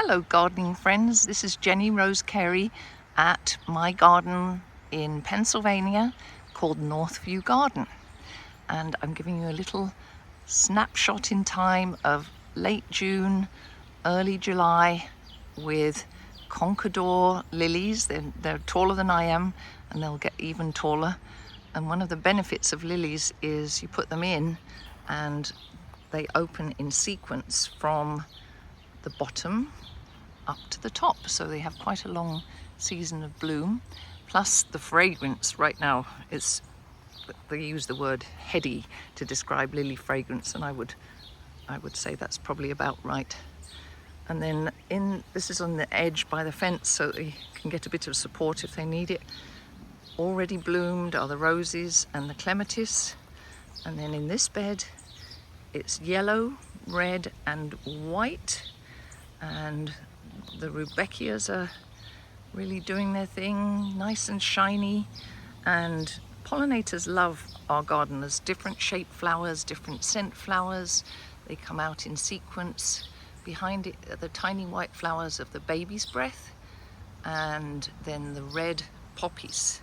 Hello gardening friends, this is Jenny Rose Carey at my garden in Pennsylvania called Northview Garden, and I'm giving you a little snapshot in time of late June, early July with Conca lilies. They're taller than I am and they'll get even taller, and one of the benefits of lilies is you put them in and they open in sequence from the bottom up to the top, so they have quite a long season of bloom. Plus the fragrance right now is, they use the word heady to describe lily fragrance, and I would say that's probably about right. And then this is on the edge by the fence, so they can get a bit of support if they need it. Already bloomed are the roses and the clematis, and then in this bed it's yellow, red and white, and the rudbeckias are really doing their thing, nice and shiny. And pollinators love our garden. There's different shaped flowers, different scent flowers. They come out in sequence. Behind it are the tiny white flowers of the baby's breath, and then the red poppies.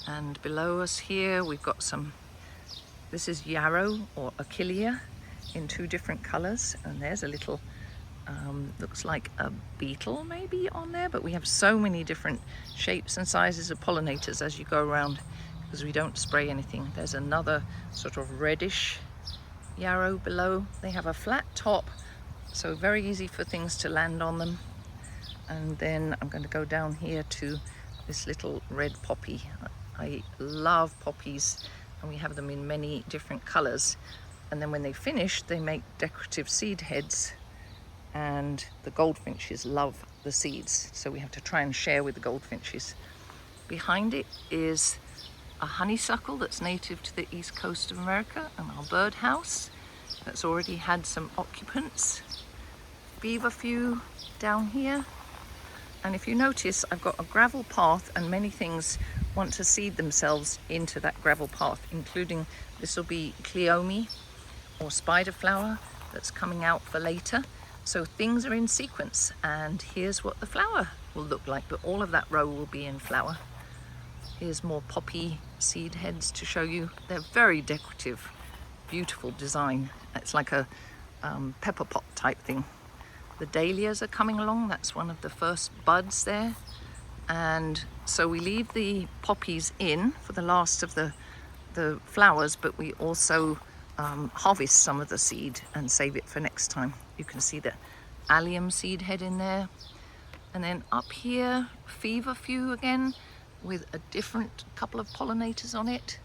And below us here we've got this is yarrow or achillea in two different colors, and there's a little looks like a beetle maybe on there, but we have so many different shapes and sizes of pollinators as you go around because we don't spray anything. There's another sort of reddish yarrow below. They have a flat top, so very easy for things to land on them. And then I'm going to go down here to this little red poppy. I love poppies, and we have them in many different colors. And then when they finish, they make decorative seed heads, and the goldfinches love the seeds, so we have to try and share with the goldfinches. Behind it is a honeysuckle that's native to the east coast of America, and our birdhouse that's already had some occupants. Feverfew down here, and if you notice I've got a gravel path, and many things want to seed themselves into that gravel path, including this will be cleome or spider flower that's coming out for later. So things are in sequence, and here's what the flower will look like, but all of that row will be in flower. Here's more poppy seed heads to show you. They're very decorative, beautiful design. It's like a pepper pot type thing. The dahlias are coming along. That's one of the first buds there. And so we leave the poppies in for the last of the flowers, but we also harvest some of the seed and save it for next time. You can see the allium seed head in there. And then up here, feverfew again with a different couple of pollinators on it.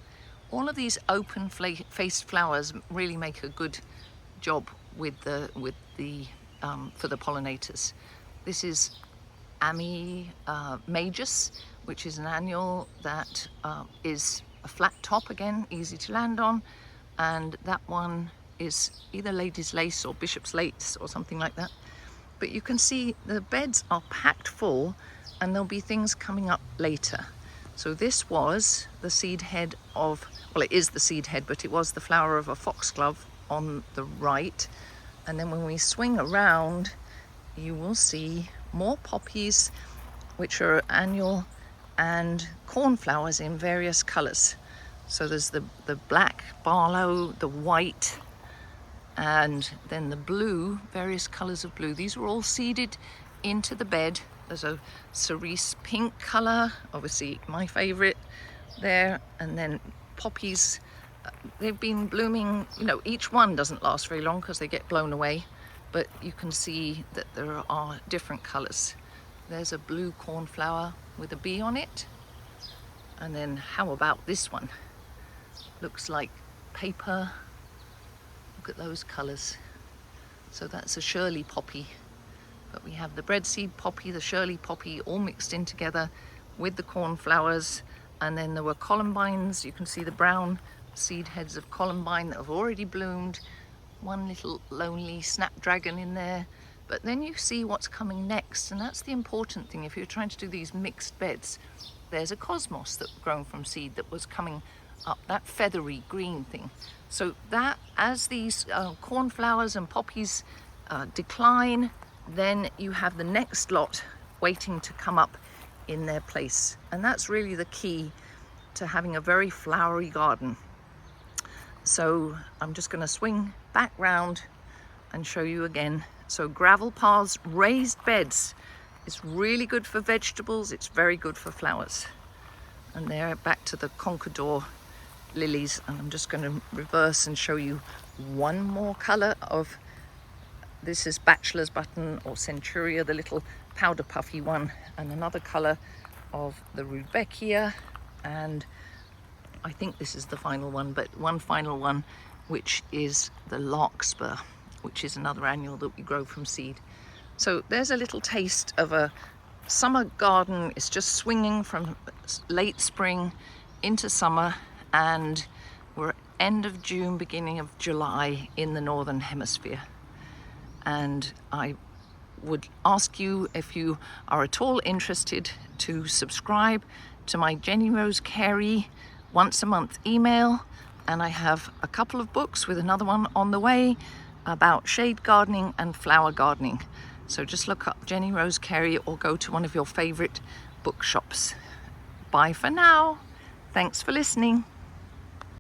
All of these open faced flowers really make a good job with the for the pollinators. This is Ami majus, which is an annual that is a flat top, again easy to land on, and that one is either lady's lace or bishop's lace or something like that. But you can see the beds are packed full, and there'll be things coming up later. So this was the seed head of, well, it is the seed head, but it was the flower of a foxglove on the right. And then when we swing around, you will see more poppies, which are annual, and cornflowers in various colors. So there's the black barlow, the white, and then the blue, various colors of blue. These were all seeded into the bed. There's a cerise pink color, obviously my favorite there, and then poppies. They've been blooming, you know, each one doesn't last very long because they get blown away, but you can see that there are different colors. There's a blue cornflower with a bee on it. And then how about this one? Looks like paper. Look at those colors. So that's a Shirley poppy. But we have the breadseed poppy, the Shirley poppy, all mixed in together with the cornflowers. And then there were columbines. You can see the brown seed heads of columbine that have already bloomed. One little lonely snapdragon in there. But then you see what's coming next, and that's the important thing. If you're trying to do these mixed beds, there's a cosmos that's grown from seed that was coming up, that feathery green thing. So that as these cornflowers and poppies decline, then you have the next lot waiting to come up in their place. And that's really the key to having a very flowery garden. So I'm just going to swing back round and show you again. So gravel paths, raised beds, it's really good for vegetables, it's very good for flowers. And there, back to the Conca lilies, and I'm just going to reverse and show you one more colour of, this is bachelor's button or centuria, the little powder puffy one, and another colour of the rudbeckia, and I think this is the final one, but one final one, which is the larkspur, which is another annual that we grow from seed. So there's a little taste of a summer garden. It's just swinging from late spring into summer, and we're end of June, beginning of July in the Northern Hemisphere. And I would ask you, if you are at all interested, to subscribe to my Jenny Rose Carey once a month email, and I have a couple of books with another one on the way about shade gardening and flower gardening. So just look up Jenny Rose Carey or go to one of your favorite bookshops. Bye for now. Thanks for listening.